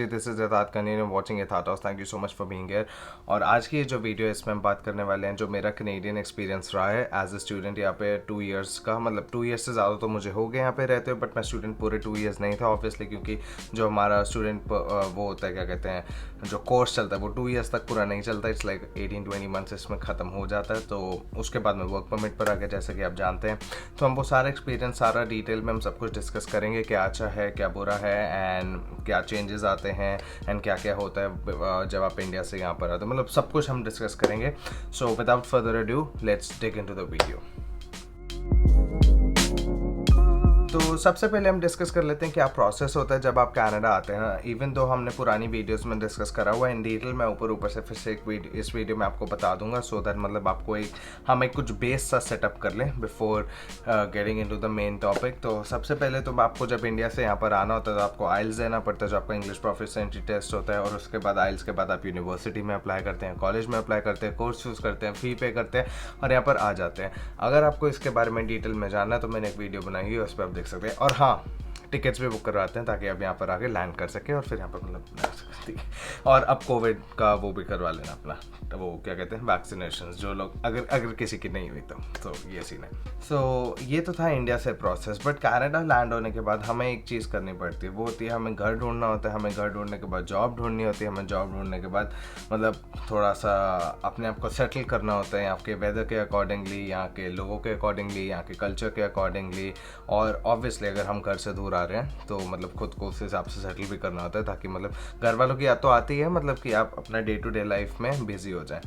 This is यथार्थ continue watching यथार्थ house. Thank you so much for being here. और आज की ये जो वीडियो है इसमें हम बात करने वाले हैं जो मेरा कनेडियन एक्सपीरियंस रहा है एज अ स्टूडेंट यहाँ पे 2 इयर्स का। मतलब 2 इयर्स से ज़्यादा तो मुझे हो गए यहाँ पे रहते हुए, बट मैं स्टूडेंट पूरे 2 इयर्स नहीं था ऑब्वियसली, क्योंकि जो हमारा स्टूडेंट वो होता है क्या कहते हैं, जो कोर्स चलता है वो 2 इयर्स तक पूरा नहीं चलता। इट्स लाइक 18-20 मंथ्स इसमें ख़त्म हो जाता है। तो उसके बाद मैं वर्क परमिट पर आ गया, जैसे कि आप जानते हैं। तो हम वो सारा एक्सपीरियंस, सारा डिटेल में हम सब कुछ डिस्कस करेंगे, क्या अच्छा है क्या बुरा है एंड क्या चेंजेस आते हैं एंड क्या क्या होता है जब आप इंडिया से यहाँ पर आते हो। मतलब सब कुछ हम डिस्कस करेंगे। So without further adieu let's dig into the video. तो सबसे पहले हम डिस्कस कर लेते हैं क्या प्रोसेस होता है जब आप कनाडा आते हैं ना। इवन दो हमने पुरानी वीडियोस में डिस्कस करा हुआ है इन डिटेल, मैं ऊपर से फिर से इस वीडियो में आपको बता दूंगा, सो दैट मतलब आपको हम एक कुछ बेस सा सेटअप कर लें before getting into the main topic. तो सबसे पहले तो आपको जब इंडिया से यहाँ पर आना होता है तो आपको आइल्स देना पड़ता है, जो आपका इंग्लिश प्रोफिशिएंसी टेस्ट होता है। और उसके बाद आइल्स के बाद आप यूनिवर्सिटी में अप्लाई करते हैं, कॉलेज में अप्लाई करते हैं, कोर्स चूज़ करते हैं, फ़ी पे करते हैं और यहाँ पर आ जाते हैं। अगर आपको इसके बारे में डिटेल में जानना है तो मैंने एक वीडियो बनाई है, उस पर आप देख सकते हैं। और हाँ, टिकट्स भी बुक करवाते हैं ताकि आप यहाँ पर आके लैंड कर सके और फिर यहाँ पर मतलब रह सकते हैं। और अब कोविड का वो भी करवा लेना अपना, तो वो क्या कहते हैं, वैक्सीनेशन, जो लोग अगर किसी की नहीं हुई तो ये सीन है। सो ये तो था इंडिया से प्रोसेस। बट कनाडा लैंड होने के बाद हमें एक चीज़ करनी पड़ती है, वो होती है हमें घर ढूंढना होता है। हमें घर ढूंढने के बाद जॉब ढूंढनी होती है। हमें जॉब ढूंढने के बाद मतलब थोड़ा सा अपने आप को सेटल करना होता है यहाँ के वेदर के अकॉर्डिंगली, यहाँ के लोगों के अकॉर्डिंगली, यहाँ के कल्चर के अकॉर्डिंगली। और ऑब्वियसली अगर हम घर से दूर आ रहे हैं तो मतलब खुद को उस हिसाब से सेटल भी करना होता है, ताकि मतलब घर वालों की याद तो आती है, मतलब कि आप अपना डे टू डे लाइफ में बिजी हो जाए।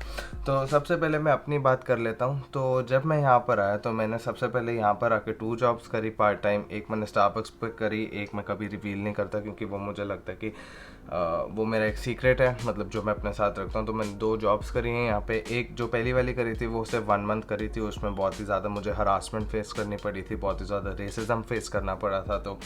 तो सबसे पहले मैं अपनी बात कर लेता हूँ। तो जब मैं यहाँ पर आया तो मैंने सबसे पहले यहाँ पर आके 2 जॉब्स करी पार्ट टाइम। एक मैंने स्टारबक्स पे करी, एक मैं कभी रिवील नहीं करता क्योंकि वो मुझे लगता है कि वो मेरा एक सीक्रेट है, मतलब जो मैं अपने साथ रखता हूँ। तो मैंने 2 जॉब्स करी हैं यहाँ पे। एक जो पहली वाली करी थी वो सिर्फ 1 मंथ करी थी, उसमें बहुत ही ज़्यादा मुझे हरासमेंट फेस करनी पड़ी थी, बहुत ही ज़्यादा रेसिज्म फेस करना पड़ा था। तो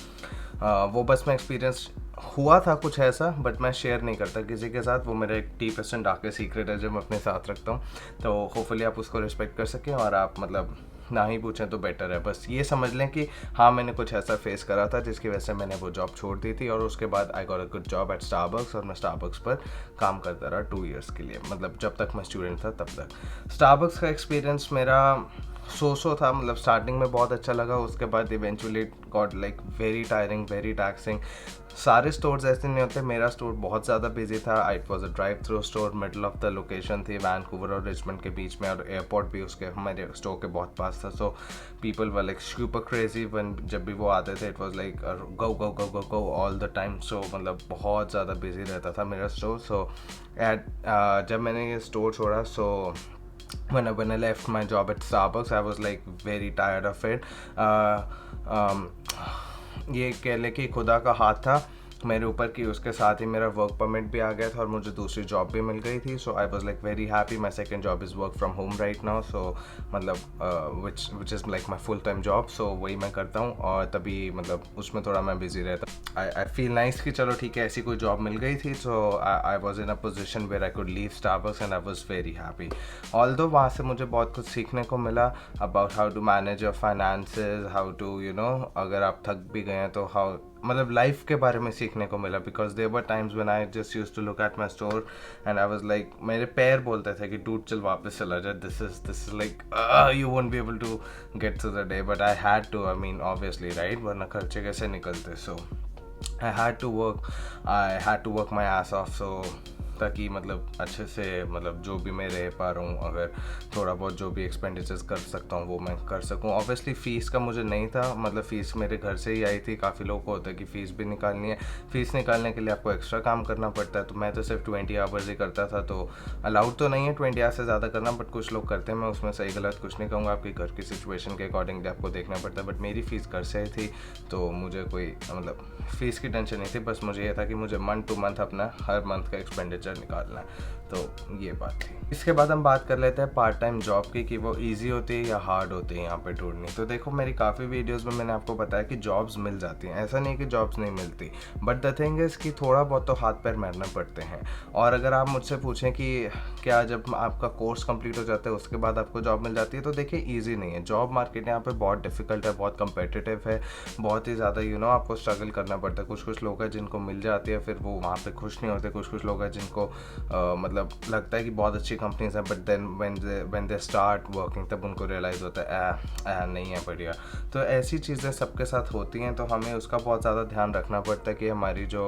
वो बस मैं एक्सपीरियंस हुआ था कुछ ऐसा, बट मैं शेयर नहीं करता किसी के साथ। वो मेरा एक 10% आके सीक्रेट है जो मैं अपने साथ रखता हूँ। तो होपफुली आप उसको रिस्पेक्ट कर सकें और आप मतलब ना ही पूछें तो बेटर है। बस ये समझ लें कि हाँ, मैंने कुछ ऐसा फेस करा था जिसकी वजह से मैंने वो जॉब छोड़ दी थी। और उसके बाद I got a good job eight Starbucks और मैं स्टारबक्स पर काम करता रहा 2 इयर्स के लिए, मतलब जब तक मैं स्टूडेंट था तब तक। स्टारबक्स का एक्सपीरियंस मेरा सो था, मतलब स्टार्टिंग में बहुत अच्छा लगा। उसके बाद eventually got like very tiring, very taxing. सारे स्टोर्स ऐसे नहीं होते, मेरा स्टोर बहुत ज़्यादा बिजी था। It was a drive through store, middle of the location थी, वैंकूवर और रिचमंड के बीच में, और एयरपोर्ट भी उसके हमारे स्टोर के बहुत पास था। So people were like super crazy one, जब भी वो आते थे it was like go go go go go all the time. So मतलब बहुत ज़्यादा बिजी रहता था मेरा स्टोर। सो जब मैंने ये स्टोर छोड़ा, सो when I left my job at Starbucks, I was like very tired of it. ये कह ले कि खुदा का हाथ था मेरे ऊपर कि उसके साथ ही मेरा वर्क परमिट भी आ गया था और मुझे दूसरी जॉब भी मिल गई थी। So I was like very happy. My second job is work from home right now. So मतलब which is like my full time job. So वही मैं करता हूँ और तभी मतलब उसमें थोड़ा मैं बिजी रहता। आई फील नाइस कि चलो ठीक है, ऐसी कोई जॉब मिल गई थी। So I was in a position where I could leave Starbucks and I was very happy. Although वहाँ से मुझे बहुत कुछ सीखने को मिला about how to manage your finances, how to अगर आप थक भी गए हैं तो हाउ, मतलब लाइफ के बारे में सीखने को मिला। Because there were times when I just used to look at my store and I was like, मेरे पैर बोलते थे कि डूड चल वापस चला जाए, this is like you won't be able to get through the day. But I had to, I mean obviously right, वरना खर्चे कैसे निकलते। So I had to work my ass off, so ताकि मतलब अच्छे से मतलब जो भी मैं रह पा रहा हूँ, अगर थोड़ा बहुत जो भी एक्सपेंडिचर्स कर सकता हूँ वो मैं कर सकूँ। ऑब्वियसली फ़ीस का मुझे नहीं था, मतलब फ़ीस मेरे घर से ही आई थी। काफ़ी लोगों को होता है कि फ़ीस भी निकालनी है, फ़ीस निकालने के लिए आपको एक्स्ट्रा काम करना पड़ता है। तो मैं तो सिर्फ 20 आवर्स ही करता था, तो अलाउड तो नहीं है 20 आवर्स से ज़्यादा करना, बट कुछ लोग करते हैं। मैं उसमें सही गलत कुछ नहीं कहूँगा, आपके घर की सिचुएशन के अकॉर्डिंगली आपको देखना पड़ता है। बट मेरी फ़ीस घर से ही थी तो मुझे कोई मतलब फ़ीस की टेंशन नहीं थी। बस मुझे ये था कि मुझे मंथ टू मंथ अपना हर मंथ का एक्सपेंडिचर खर्चा निकालना है। तो ये बात थी। इसके बाद हम बात कर लेते हैं पार्ट टाइम जॉब की कि वो इजी होती है या हार्ड होती है यहाँ पे ढूंढनी। तो देखो मेरी काफ़ी वीडियोस में मैंने आपको बताया कि जॉब्स मिल जाती हैं, ऐसा नहीं कि जॉब्स नहीं मिलती, बट द थिंग इज़ कि थोड़ा बहुत तो हाथ पैर मारना पड़ते हैं। और अगर आप मुझसे पूछें कि क्या जब आपका कोर्स कंप्लीट हो जाता है उसके बाद आपको जॉब मिल जाती है, तो देखिए ईजी नहीं है। जॉब मार्केट यहाँ पे बहुत डिफिकल्ट है, बहुत कंपेटिटिव है, बहुत ही ज़्यादा आपको स्ट्रगल करना पड़ता है। कुछ लोग हैं जिनको मिल जाती है, फिर वो वहाँ पे खुश नहीं होते। कुछ लोग हैं जिनको मतलब लगता है कि बहुत अच्छी कंपनीज हैं, but then when they start working तब उनको रियलाइज़ होता है नहीं है बढ़िया। तो ऐसी चीज़ें सबके साथ होती हैं, तो हमें उसका बहुत ज़्यादा ध्यान रखना पड़ता है कि हमारी जो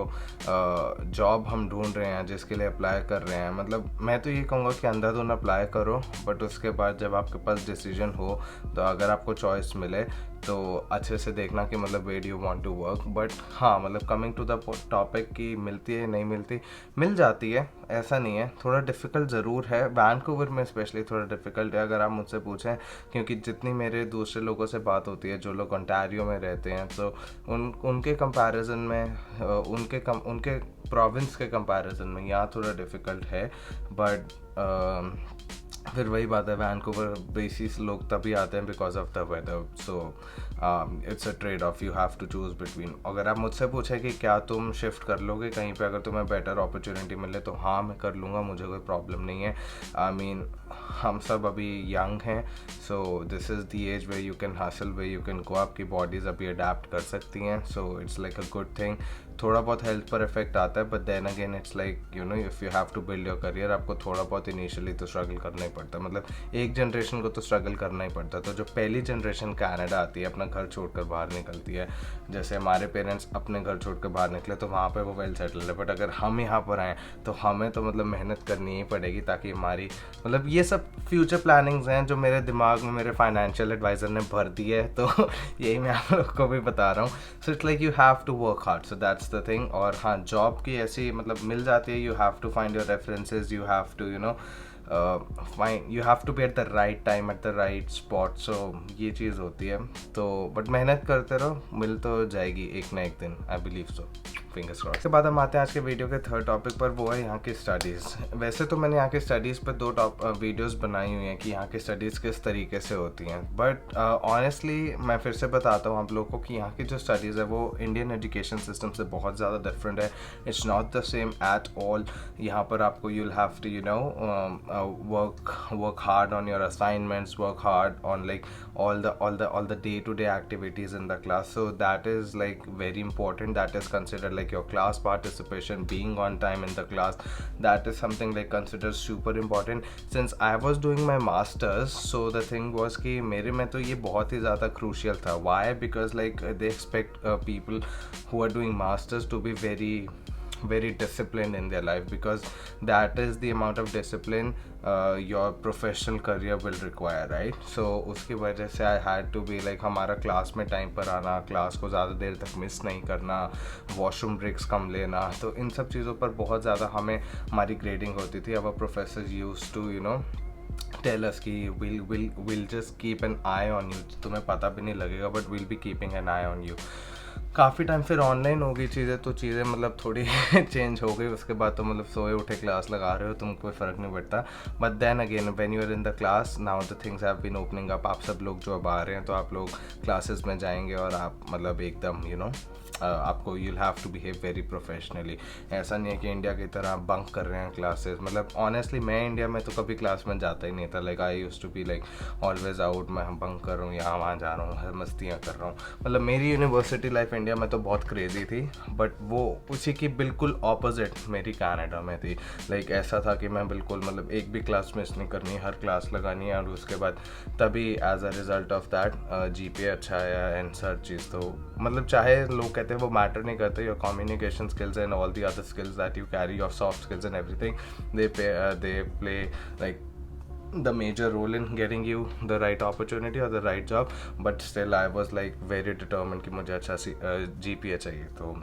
जॉब हम ढूंढ रहे हैं, जिसके लिए अप्लाई कर रहे हैं, मतलब मैं तो ये कहूँगा कि अंधाधुन अप्लाई करो, बट उसके बाद जब आपके पास डिसीजन हो, तो अगर आपको चॉइस मिले तो अच्छे से देखना कि मतलब where do you want to work. But हाँ, मतलब कमिंग टू द टॉपिक कि मिलती है नहीं मिलती, मिल जाती है, ऐसा नहीं है। थोड़ा डिफ़िकल्ट ज़रूर है, वैंकूवर में स्पेशली थोड़ा डिफ़िकल्ट है अगर आप मुझसे पूछें, क्योंकि जितनी मेरे दूसरे लोगों से बात होती है जो लोग ओंटारियो में रहते हैं, तो उनके कंपैरिजन में उनके प्रोविंस के कंपैरिजन में यहाँ थोड़ा डिफ़िकल्ट है। बट फिर वही बात है, वैंकूवर बेसिस लोग तभी आते हैं because of the weather. So it's a trade off, you have to choose between. अगर आप मुझसे पूछें कि क्या तुम शिफ्ट कर लोगे कहीं पे अगर तुम्हें बेटर अपॉर्चुनिटी मिले, तो हाँ मैं कर लूँगा, मुझे कोई प्रॉब्लम नहीं है। आई मीन हम सब अभी यंग हैं, so this is the age where you can hustle, where you can go. आपकी बॉडीज़ अभी अडेप्ट कर सकती हैं, so it's like a good thing. थोड़ा बहुत हेल्थ पर इफेक्ट आता है, but then again it's like if you have to build your career, आपको थोड़ा बहुत इनिशियली तो स्ट्रगल करना ही पड़ता है। मतलब एक जनरेशन को तो स्ट्रगल करना ही पड़ता है। तो जो पहली जनरेशन कनाडा आती है, अपना घर छोड़कर बाहर निकलती है, जैसे हमारे पेरेंट्स अपने घर छोड़कर बाहर निकले तो वहाँ पे वो वेल सेटल्ड है। बट अगर हम यहाँ पर आएँ तो हमें तो मतलब मेहनत करनी ही पड़ेगी, ताकि हमारी मतलब ये सब फ्यूचर प्लानिंग्स हैं जो मेरे दिमाग में मेरे फाइनेंशियल एडवाइज़र ने भर दी है, तो यही मैं आप लोग को भी बता रहा हूँ। So it's like you have to work hard, so that's the thing. और हाँ, जॉब की ऐसी मतलब मिल जाती है, you have to find your references, you have to you have to be at the right time at the right spot. So ये चीज़ होती है। तो बट मेहनत करते रहो, मिल तो जाएगी एक ना एक दिन, I believe so, fingers crossed. इसके बाद हम आते हैं आज के वीडियो के थर्ड टॉपिक पर, वो है यहाँ की स्टडीज़। वैसे तो मैंने यहाँ की स्टडीज़ पर दो वीडियोस बनाई हुई हैं कि यहाँ की स्टडीज़ किस तरीके से होती हैं, बट ऑनेस्टली मैं फिर से बताता हूँ आप लोगों को कि यहाँ की जो स्टडीज़ है वो इंडियन एजुकेशन सिस्टम से बहुत ज़्यादा डिफरेंट है। It's not the same at all. यहाँ पर आपको you'll have to work hard on your assignments, work hard on like all the day-to-day activities in the class. So that is like very important. That is considered like your class participation, being on time in the class. That is something like considered super important. Since I was doing my masters, so the thing was कि मेरे में तो ये बहुत ही ज़्यादा crucial था. Why? Because like they expect people who are doing masters to be very disciplined in their life, because that is the amount of discipline your professional career will require, right? So उसकी वजह से I had to be like हमारा class में time पर आना, class को ज़्यादा देर तक मिस नहीं करना, वॉशरूम ब्रेक्स कम लेना, तो इन सब चीज़ों पर बहुत ज़्यादा हमें हमारी ग्रेडिंग होती थी। अब professor used to tell us कि we'll just keep an eye on you, तुम्हें पता भी नहीं लगेगा, but we'll be keeping an eye on you। काफ़ी टाइम फिर ऑनलाइन हो गई चीज़ें, तो चीज़ें मतलब थोड़ी चेंज हो गई। उसके बाद तो मतलब सोए उठे क्लास लगा रहे हो, तुम कोई फ़र्क नहीं पड़ता। But then again when you are in the class, now the things have been opening up. आप सब लोग जो अब आ रहे हैं, तो आप लोग क्लासेस में जाएंगे और आप मतलब एकदम आपको you'll have to behave very professionally. ऐसा नहीं है कि इंडिया की तरह आप बंक कर रहे हैं क्लासेस। मतलब ऑनेस्टली मैं इंडिया में तो कभी क्लास में जाता ही नहीं था। Like I used to be like always out, मैं बंक कर रहा हूँ, यहाँ वहाँ जा रहा हूँ, मस्तियाँ कर रहा हूँ। मतलब मेरी यूनिवर्सिटी लाइफ इंडिया में तो बहुत क्रेजी थी, बट वो उसी की बिल्कुल ऑपोजिट मेरी कनाडा में थी। लाइक ऐसा था कि मैं बिल्कुल मतलब एक भी क्लास मिस नहीं करनी, हर क्लास लगानी है, और उसके बाद तभी as a result of that GPA अच्छा आया एंड सर चीज़। तो मतलब चाहे लोग कहते हैं वो मैटर नहीं करते, your communication skills and all the other skills that you carry, your soft skills and everything, they play like the major role in getting you the right opportunity or the right job. But still I was like very determined कि मुझे अच्छा GPA चाहिए। तो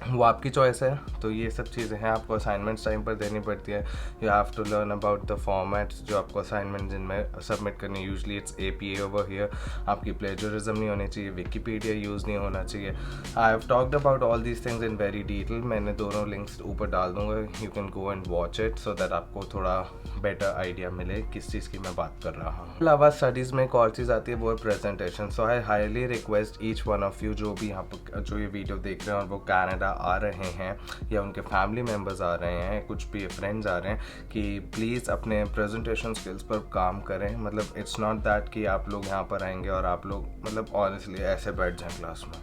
वो आपकी choice है। तो ये सब चीज़ें हैं, आपको असाइनमेंट्स टाइम पर देनी पड़ती है। You have to learn about the formats जो आपको असाइनमेंट जिनमें सबमिट करनी है। Usually it's APA over here. आपकी प्लेजरिज्म नहीं होनी चाहिए, विकीपीडिया यूज़ नहीं होना चाहिए। I have talked about all these things in very detail. मैंने दोनों लिंक्स ऊपर डाल दूँगा, you can go and watch it so that आपको थोड़ा बेटर आइडिया मिले किस चीज़ की मैं बात कर रहा हूँ। अलावा स्टडीज़ में एक और चीज़ आती है, वो है presentation. So I highly request each one of you जो भी यहाँ पर जो ये वीडियो देख रहे हैं और वो कनाडा आ रहे हैं या उनके फैमिली मेम्बर्स आ रहे हैं, कुछ भी फ्रेंड्स आ रहे हैं, कि प्लीज़ अपने प्रेजेंटेशन स्किल्स पर काम करें। मतलब इट्स नॉट दैट कि आप लोग यहाँ पर आएंगे और आप लोग मतलब ऑनेस्टली ऐसे बैठ जाएं क्लास में,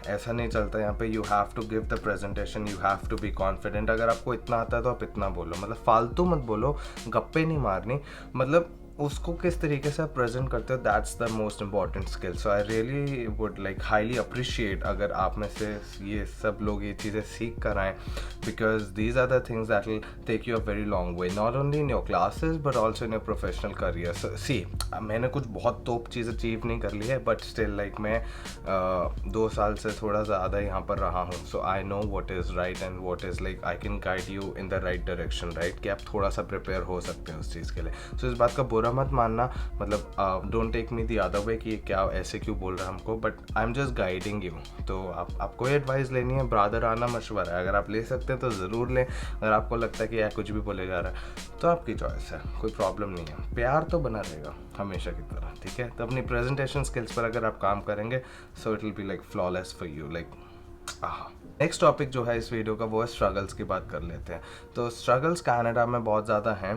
ऐसा नहीं चलता यहाँ पे। You have to give the presentation, you have to be confident. अगर आपको इतना आता है तो आप इतना बोलो, मतलब फालतू मत बोलो, गप्पे नहीं मारनी, मतलब उसको किस तरीके से आप प्रेजेंट करते हो, that's the most important skill. So I really would like highly appreciate अगर आप में से ये सब लोग ये चीज़ें सीख कर आएँ, because these are the things that will take you a very long way, not only in your classes but also in your professional career. See मैंने कुछ बहुत तोप चीज़ अचीव नहीं कर ली है, बट स्टिल लाइक मैं 2 साल से थोड़ा ज़्यादा यहाँ पर रहा हूँ। So I know what is right and what is like I can guide you in the right direction, right, कि आप थोड़ा सा प्रिपेयर हो सकते हैं उस चीज़ के लिए। सो इस बात का बुरा मत मानना, मतलब don't take me the other way कि क्या ऐसे क्यों बोल रहा है हमको, but I am just guiding you. तो आपको एडवाइस लेनी है, ब्रदर आना मशवरा है, अगर आप ले सकते हैं तो ज़रूर लें। अगर आपको लगता है कि यार कुछ भी बोले जा रहा है तो आपकी चॉइस है, कोई प्रॉब्लम नहीं है, प्यार तो बना रहेगा हमेशा की तरह, ठीक है। तो अपनी प्रेजेंटेशन स्किल्स पर अगर आप काम करेंगे so it will be like flawless for you, like next topic जो है इस वीडियो का वो है स्ट्रगल्स की बात कर लेते हैं। तो स्ट्रगल्स कनाडा में बहुत ज़्यादा हैं।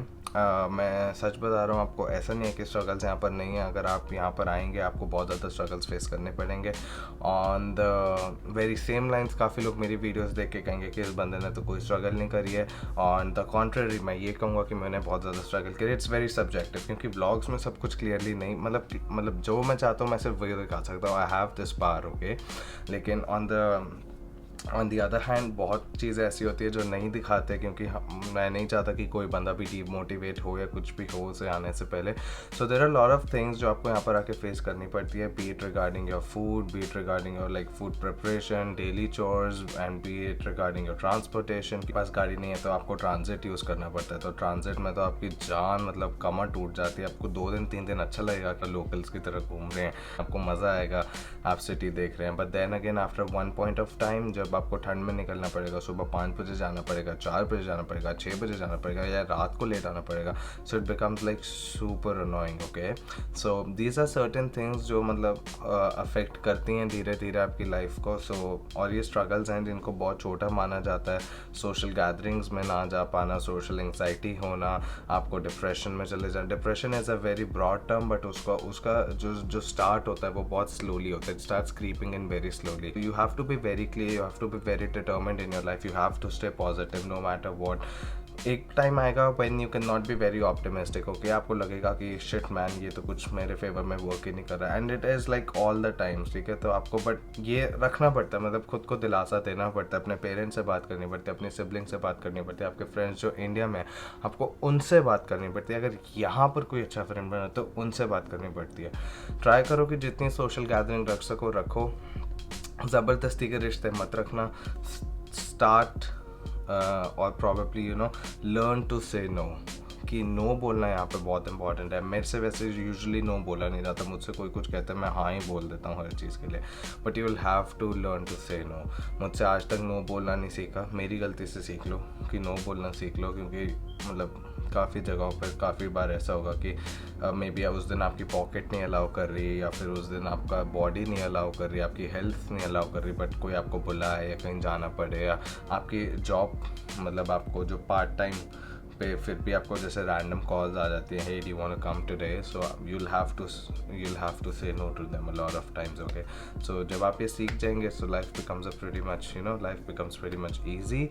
मैं सच बता रहा हूँ आपको, ऐसा नहीं है कि स्ट्रगल्स यहाँ पर नहीं है। अगर आप यहाँ पर आएंगे आपको बहुत ज़्यादा स्ट्रगल्स फेस करने पड़ेंगे। On the very same lines काफ़ी लोग मेरी वीडियोस देख के कहेंगे कि इस बंदे ने तो कोई स्ट्रगल नहीं करी है। ऑन द कॉन्ट्ररी मैं ये कहूँगा कि मैंने बहुत ज़्यादा स्ट्रगल करी। इट्स वेरी सब्जेक्टिव, क्योंकि ब्लॉग्स में सब कुछ क्लियरली नहीं, मतलब जो मैं चाहता हूँ मैं सिर्फ वही दिखा सकता हूँ। I have this power, okay. लेकिन ऑन दी अदर हैंड बहुत चीज़ें ऐसी होती है जो नहीं दिखाते, क्योंकि मैं नहीं चाहता कि कोई बंदा भी डीमोटिवेट हो या कुछ भी हो उसे आने से पहले। So there are lot of things जो आपको यहाँ पर आके फेस करनी पड़ती है, be it regarding your food, be it regarding your like food preparation, daily chores, and be it regarding your transportation. के पास गाड़ी नहीं है तो आपको ट्रांजिट यूज़ करना पड़ता है। तो ट्रांजिट में तो आपकी जान मतलब कमर टूट जाती है। आपको 2 दिन 3 दिन अच्छा लगेगा कि लोकल्स की तरह घूम रहे हैं, आपको मज़ा आएगा, आप सिटी देख रहे हैं। But then again after one point of time जब आपको ठंड में निकलना पड़ेगा, सुबह 5 बजे जाना पड़ेगा, 4 बजे जाना पड़ेगा, 6 बजे जाना पड़ेगा, या रात को लेट आना पड़ेगा। So it becomes like super annoying, okay. So these are certain things जो मतलब अफेक्ट करती हैं धीरे धीरे आपकी लाइफ को। और ये स्ट्रगल्स हैं जिनको बहुत छोटा माना जाता है। सोशल गैदरिंग्स में ना जा पाना, सोशल एंग्जाइटी होना, आपको डिप्रेशन में चले जाना। Depression is a very broad term, but उसका जो स्टार्ट होता है वो बहुत स्लोली होता है। It starts creeping in very slowly. You have to be very clear, you have to be very determined in your life, you have to stay positive no matter what. एक time आएगा when you cannot be very optimistic, okay? आपको लगेगा कि shit man ये तो कुछ मेरे favour में वर्क ही नहीं कर रहा है, and it is like all the times, ठीक है। तो आपको बट ये रखना पड़ता है, मतलब खुद को दिलासा देना पड़ता है, अपने पेरेंट्स से बात करनी पड़ती है, अपने सिबलिंग से बात करनी पड़ती है, आपके फ्रेंड्स जो इंडिया में आपको उनसे बात करनी पड़ती है। अगर यहाँ पर कोई अच्छा फ्रेंड बना तो उनसे बात करनी पड़ती है। ट्राई करो कि जितनी सोशल गैदरिंग रख सको रखो, ज़बरदस्ती के रिश्ते मत रखना। स्टार्ट और probably learn to say no, कि नो बोलना यहाँ पे बहुत इंपॉर्टेंट है। मेरे से वैसे यूजुअली नो बोला नहीं जाता, मुझसे कोई कुछ कहता है मैं हाँ ही बोल देता हूँ हर चीज़ के लिए, but you will have to learn to say no. मुझसे आज तक नो बोलना नहीं सीखा, मेरी गलती से सीख लो कि नो बोलना सीख लो, क्योंकि मतलब काफ़ी जगहों पर काफ़ी बार ऐसा होगा कि मे बी उस दिन आपकी पॉकेट नहीं अलाउ कर रही, या फिर उस दिन आपका बॉडी नहीं अलाउ कर रही, आपकी हेल्थ नहीं अलाउ कर रही, बट कोई आपको बुलाए या कहीं जाना पड़े, या आपकी जॉब मतलब आपको जो पार्ट टाइम पे फिर भी आपको जैसे रैंडम कॉल्स आ जाती हैं, hey do you want to come today, so you'll have to say no to them a lot of times, okay? So जब आप ये सीख जाएंगे so life becomes pretty much easy,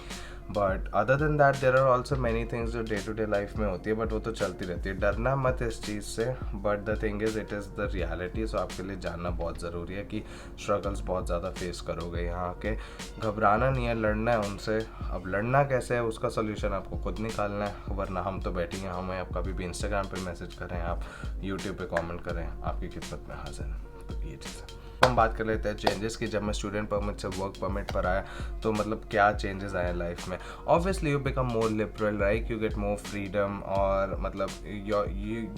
but other than that there are also many things जो day to day life में होती है, but वो तो चलती रहती है। डरना मत इस चीज़ से, but the thing is it is the reality। so आपके लिए जानना बहुत ज़रूरी है कि स्ट्रगल्स बहुत ज़्यादा फेस करोगे यहाँ के। घबराना नहीं है, लड़ना है उनसे। अब लड़ना कैसे है उसका सोल्यूशन आपको खुद निकालना है, वरना हम तो बैठेंगे, हमें आप कभी भी इंस्टाग्राम पे मैसेज करें, आप यूट्यूब पे कमेंट करें, आपकी खिदमत में हाजिर हैं। तो ये चीज़ है। अब हम बात कर लेते हैं चेंजेस की। जब मैं स्टूडेंट परमिट से वर्क परमिट पर आया तो मतलब क्या चेंजेस आए लाइफ में। Obviously you become more liberal, right, you get more freedom, और मतलब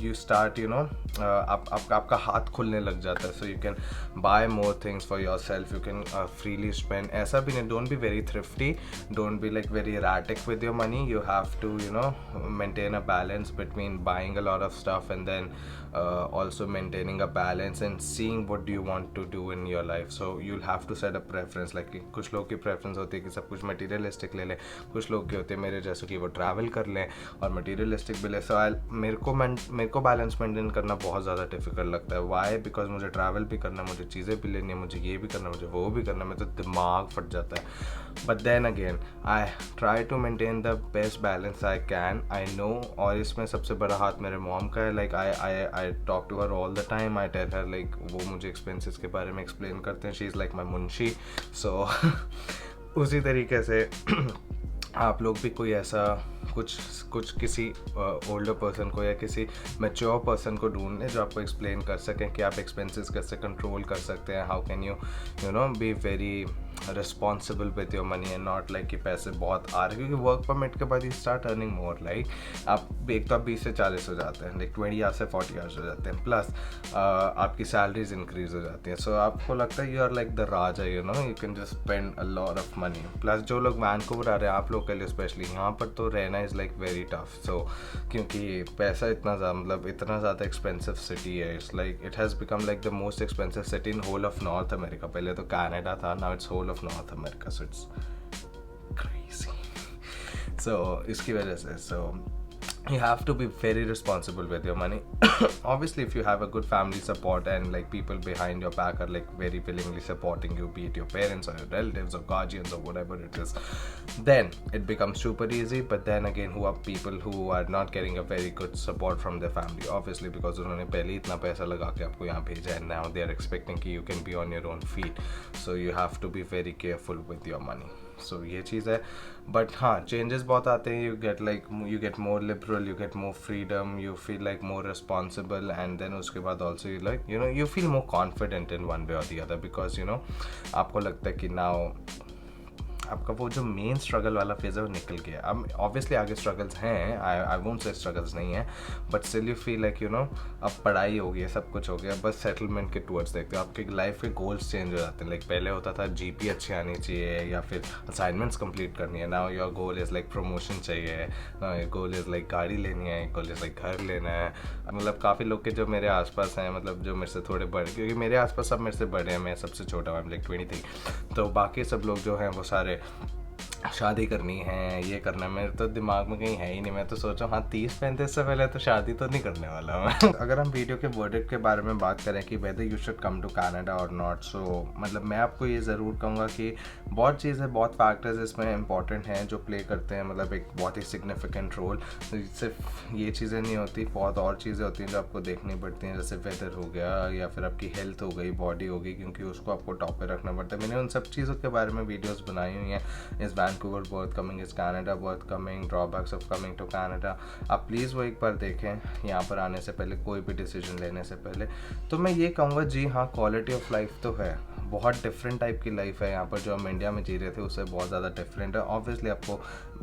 यू स्टार्ट आपका हाथ खुलने लग जाता है, so you can buy more things for your self, you can freely spend. ऐसा भी नहीं, don't be very thrifty, don't be like very erratic with your money. You have to maintain a balance between buying a lot of stuff and then also maintaining a balance and seeing what do you want to do in your life. So you'll have to set a preference. Like कुछ लोग की preference होती है कि सब कुछ materialistic ले लें, कुछ लोग के होते हैं मेरे जैसे कि वो travel कर लें और materialistic भी ले। So मेरे को balance maintain करना बहुत ज़्यादा difficult लगता है। Why? Because मुझे travel भी करना है, मुझे चीज़ें भी लेनी है, मुझे ये भी करना है, मुझे वो भी करना है, मेरा तो दिमाग फट जाता है। But then again, I try to maintain the best balance I can. I know, और इसमें सबसे बड़ा हाथ मेरे मॉम का है। Like I talk to her all the time. I tell her like वो मुझे expenses के बारे में explain करते हैं। She is like my Munshi. So उसी तरीके से आप लोग भी कोई ऐसा कुछ किसी ओल्डर पर्सन को या किसी मैच्योर पर्सन को ढूंढ लें जो आपको एक्सप्लेन कर सकें कि आप एक्सपेंसेस कैसे कंट्रोल कर सकते हैं। How can you know be very responsible with your money and not like कि पैसे बहुत आ रहे हैं, क्योंकि वर्क परमिट के बाद you start earning more. Like आप एक तो आप 20 से 40 हो जाते हैं, लाइक 20 आवर्स से 40 आवर्स हो जाते हैं, प्लस आपकी सैलरीज इंक्रीज हो जाती हैं। सो आपको लगता है you are like the raja, you can just spend a lot of money. Plus जो लोग वैंकूवर आ रहे हैं, आप लोग के लिए स्पेशली यहाँ पर तो रहना is like very tough. So क्योंकि पैसा इतना ज़्यादा एक्सपेंसिव सिटी है। It's like it has become like the most expensive city in whole of North America. पहले तो कनाडा था, now it's whole of North America, so it's crazy. So इसकी वजह से you have to be very responsible with your money. Obviously if you have a good family support and like people behind your back are like very willingly supporting you, be it your parents or your relatives or guardians or whatever it is, then it becomes super easy. But then again, who are people who are not getting a very good support from their family, obviously because उन्होंने पहले इतना पैसा लगा के आपको यहाँ भेजा है, now they are expecting कि you can be on your own feet, so you have to be very careful with your money. सो ये चीज़ है। बट हाँ, चेंजेस बहुत आते हैं। You get more liberal, you get more freedom, you feel like more responsible, and then उसके बाद also you feel more confident in one way और the other, because आपको लगता है कि नाउ आपका वो जो मेन स्ट्रगल वाला फेज़ है वो निकल गया। अब ऑब्वियसली आगे स्ट्रगल्स हैं, आई वोंट से स्ट्रगल्स नहीं है, but still you feel like अब पढ़ाई हो गई, सब कुछ हो गया, बस सेटलमेंट के टूवर्ड्स देखते हो। आपके लाइफ के गोल्स चेंज हो जाते हैं। लाइक पहले होता था जीपी अच्छी आनी चाहिए या फिर असाइनमेंट्स कंप्लीट करनी है। Now your goal is like promotion चाहिए, योर गोल इज़ लाइक गाड़ी लेनी है, गोल इज़ लाइक घर लेना है। मतलब काफ़ी लोग के जो मेरे आसपास हैं, मतलब जो मेरे से थोड़े बड़े, क्योंकि मेरे आसपास सब मेरे से बड़े हैं, मैं सबसे छोटा हूँ, लाइक 23, तो बाकी सब लोग जो हैं वो सारे शादी करनी है, ये करना है। मेरे तो दिमाग में कहीं है ही नहीं। मैं तो सोचा हाँ 30-35 से पहले तो शादी तो नहीं करने वाला मैं। अगर हम वीडियो के वर्डिक्ट के बारे में बात करें कि whether you should come to Canada और नॉट, सो मतलब मैं आपको ये ज़रूर कहूँगा कि बहुत चीज़ें, बहुत फैक्टर्स इसमें इंपॉर्टेंट हैं जो प्ले करते हैं, मतलब एक बहुत ही सिग्निफिकेंट रोल। सिर्फ ये चीज़ें नहीं होती, बहुत और चीज़ें होती हैं जो आपको देखनी पड़ती हैं, जैसे वेदर हो गया या फिर आपकी हेल्थ हो गई, बॉडी हो गई, क्योंकि उसको आपको टॉप पे रखना पड़ता है। मैंने उन सब चीज़ों के बारे में वीडियोज़ बनाई हुई हैं। इस Vancouver worth coming, is Canada worth coming, drawbacks of coming to Canada। आप प्लीज़ वो एक बार देखें यहाँ पर आने से पहले, कोई भी डिसीजन लेने से पहले। तो मैं ये कहूँगा जी हाँ, क्वालिटी ऑफ लाइफ तो है, बहुत डिफरेंट टाइप की लाइफ है यहाँ पर। जो हम इंडिया में जी रहे थे उससे बहुत ज़्यादा डिफरेंट है। ऑब्वियसली आपको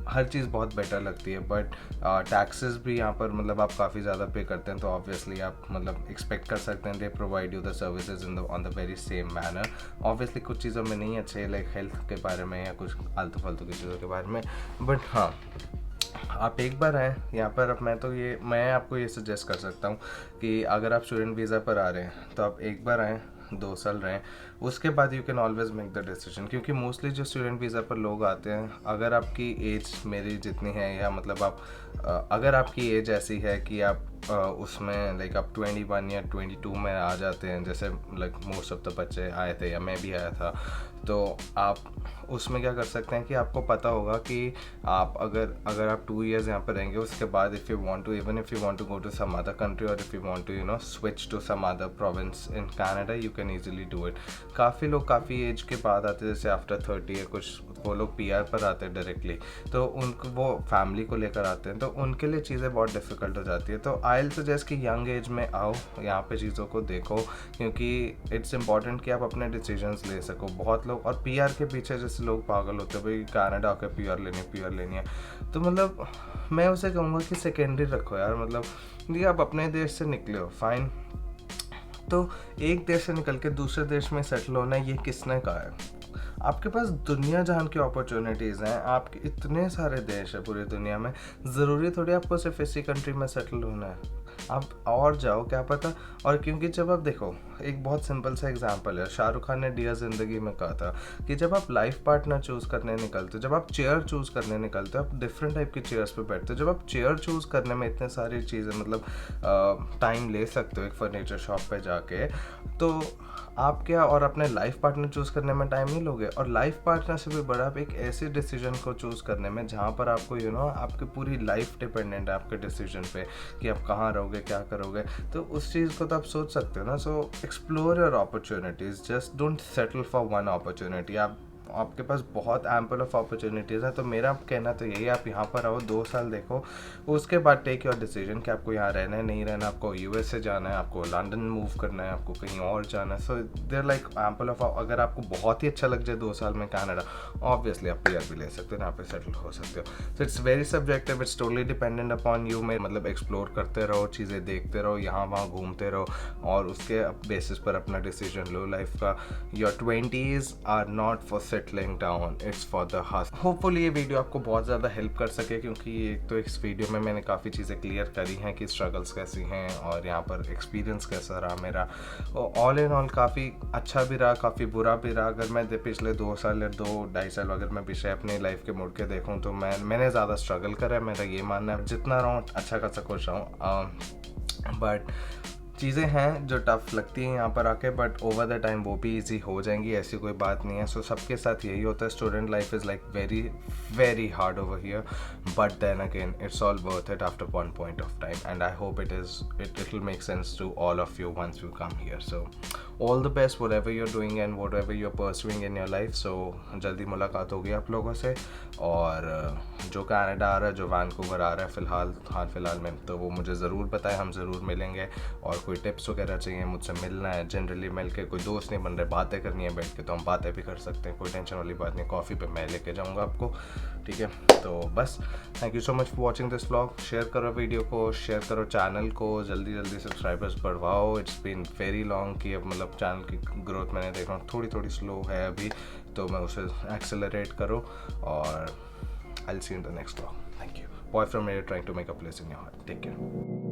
हर चीज़ बहुत बेटर लगती है, बट टैक्सेस भी यहाँ पर मतलब आप काफ़ी ज़्यादा पे करते हैं, तो ऑब्वियसली आप मतलब एक्सपेक्ट कर सकते हैं they provide you the services on the very same manner. Obviously कुछ चीज़ों में नहीं अच्छे, लाइक हेल्थ के बारे में या कुछ आलतू फालतू की चीज़ों के बारे में, बट हाँ आप एक बार आएँ यहाँ पर। अब मैं आपको ये सजेस्ट कर सकता हूँ कि अगर आप स्टूडेंट वीज़ा पर आ रहे हैं तो आप एक बार आएँ, 2 साल रहें, उसके बाद you can always make the decision. क्योंकि मोस्टली जो स्टूडेंट वीज़ा पर लोग आते हैं, अगर आपकी एज मेरी जितनी है, या मतलब आप अगर आपकी एज ऐसी है कि आप उसमें लाइक आप 21 या 22 में आ जाते हैं, जैसे लाइक मोस्ट ऑफ द बच्चे आए थे या मैं भी आया था, तो आप उसमें क्या कर सकते हैं कि आपको पता होगा कि आप अगर आप 2 years यहाँ पर रहेंगे, उसके बाद if you want to go to some other country और if you want to switch to some other province in Canada, you can easily do it. काफ़ी लोग काफ़ी एज के बाद आते हैं, जैसे आफ्टर 30 या कुछ वो लोग पीआर पर आते हैं डायरेक्टली, तो उनको वो फैमिली को लेकर आते हैं, तो उनके लिए चीज़ें बहुत डिफ़िकल्ट हो जाती है। तो आई सजेस्ट कि यंग एज में आओ, यहाँ पे चीज़ों को देखो, क्योंकि इट्स इम्पॉर्टेंट कि आप अपने डिसीजंस ले सको। बहुत लोग और पीआर के पीछे जैसे लोग पागल होते हैं, भाई कनाडा आकर पीआर लेनी है, तो मतलब मैं उसे कहूँगा कि सेकेंडरी रखो यार। मतलब ये आप अपने देश से निकले हो फाइन, तो एक देश से निकल के दूसरे देश में सेटल होना ये किसने कहा है? आपके पास दुनिया जहान की अपॉर्चुनिटीज़ हैं, आपके इतने सारे देश है पूरी दुनिया में, ज़रूरी थोड़ी आपको सिर्फ इसी कंट्री में सेटल होना है। आप और जाओ, क्या पता। और क्योंकि जब आप देखो, एक बहुत सिंपल सा एग्जांपल है, शाहरुख खान ने डियर ज़िंदगी में कहा था कि जब आप लाइफ पार्टनर चूज़ करने निकलते हो, जब आप चेयर चूज़ करने निकलते हो, आप डिफरेंट टाइप की चेयर्स पे बैठते हो। जब आप चेयर चूज़ करने में इतने सारी चीज़ें मतलब टाइम ले सकते हो एक फर्नीचर शॉप पे जाके, तो आप क्या और अपने लाइफ पार्टनर चूज़ करने में टाइम नहीं लोगे? और लाइफ पार्टनर से भी बड़ा आप एक ऐसे डिसीजन को चूज़ करने में जहाँ पर आपको आपकी पूरी लाइफ डिपेंडेंट है आपके डिसीजन पे कि आप कहाँ रहोगे, क्या करोगे, तो उस चीज़ को तो आप सोच सकते हो ना। सो explore your opportunities, just don't settle for one opportunity. आपके पास बहुत एम्पल ऑफ अपॉर्चुनिटीज़ हैं, तो मेरा कहना तो यही है, आप यहाँ पर आओ, 2 साल देखो, उसके बाद टेक योर डिसीजन कि आपको यहाँ रहना है, नहीं रहना, आपको यूएस से जाना है, आपको लंदन मूव करना है, आपको कहीं और जाना है। So there like ample of, अगर आपको बहुत ही अच्छा लग जाए 2 साल में कनाडा, ऑब्वियसली आप पीआर भी ले सकते हो, यहाँ पे सेटल हो सकते हो। So it's very subjective, it's totally dependent upon you. में मतलब एक्सप्लोर करते रहो, चीज़ें देखते रहो, यहाँ वहाँ घूमते रहो, और उसके बेसिस पर अपना डिसीजन लो लाइफ का। Your 20s are not for settling down, it's for the hustle. Hopefully ये वीडियो आपको बहुत ज़्यादा हेल्प कर सके, क्योंकि एक तो इस वीडियो में मैंने काफ़ी चीज़ें क्लियर करी हैं कि स्ट्रगल्स कैसी हैं और यहाँ पर एक्सपीरियंस कैसा रहा मेरा। ऑल इन ऑल काफ़ी अच्छा भी रहा, काफ़ी बुरा भी रहा। अगर मैं पिछले 2 साल या 2-2.5 साल अगर मैं पीछे अपनी लाइफ के मुड़ के देखूँ, तो मैंने ज़्यादा स्ट्रगल करा है, मेरा ये मानना है। जितना रहा हूँ अच्छा खासा खुश रहा हूँ, बट चीज़ें हैं जो टफ़ लगती हैं यहाँ पर आके, बट ओवर द टाइम वो भी इजी हो जाएंगी, ऐसी कोई बात नहीं है। सो सबके साथ यही होता है, student life is like very very hard over here, but then again it's all worth it after one point of time, and I hope it will make sense to all of you once you come here. So all the best whatever you are doing and whatever you are pursuing in your life. So जल्दी मुलाकात होगी आप लोगों से, और जो Canada आ रहा है, जो वैंकूवर आ रहा है फिलहाल में, तो वो मुझे ज़रूर बताएं, हम ज़रूर मिलेंगे। और कोई टिप्स वगैरह चाहिए, मुझसे मिलना है, जनरली मिल के, कोई दोस्त नहीं बन रहे, बातें करनी है बैठ के, तो हम बातें भी कर सकते हैं, कोई टेंशन वाली बात नहीं। कॉफ़ी पे मैं लेके जाऊंगा आपको, ठीक है? तो बस thank you so much for watching this vlog. Share करो वीडियो को, शेयर करो चैनल को, जल्दी सब्सक्राइबर्स बढ़वाओ। इट्स बीन वेरी लॉन्ग कि अब मतलब चैनल की ग्रोथ मैंने देखा थोड़ी स्लो है अभी, तो मैं उसे एक्सेलरेट करो, और I will see you in the next vlog. Thank you. Bye from here trying to make a place in your heart. Take care.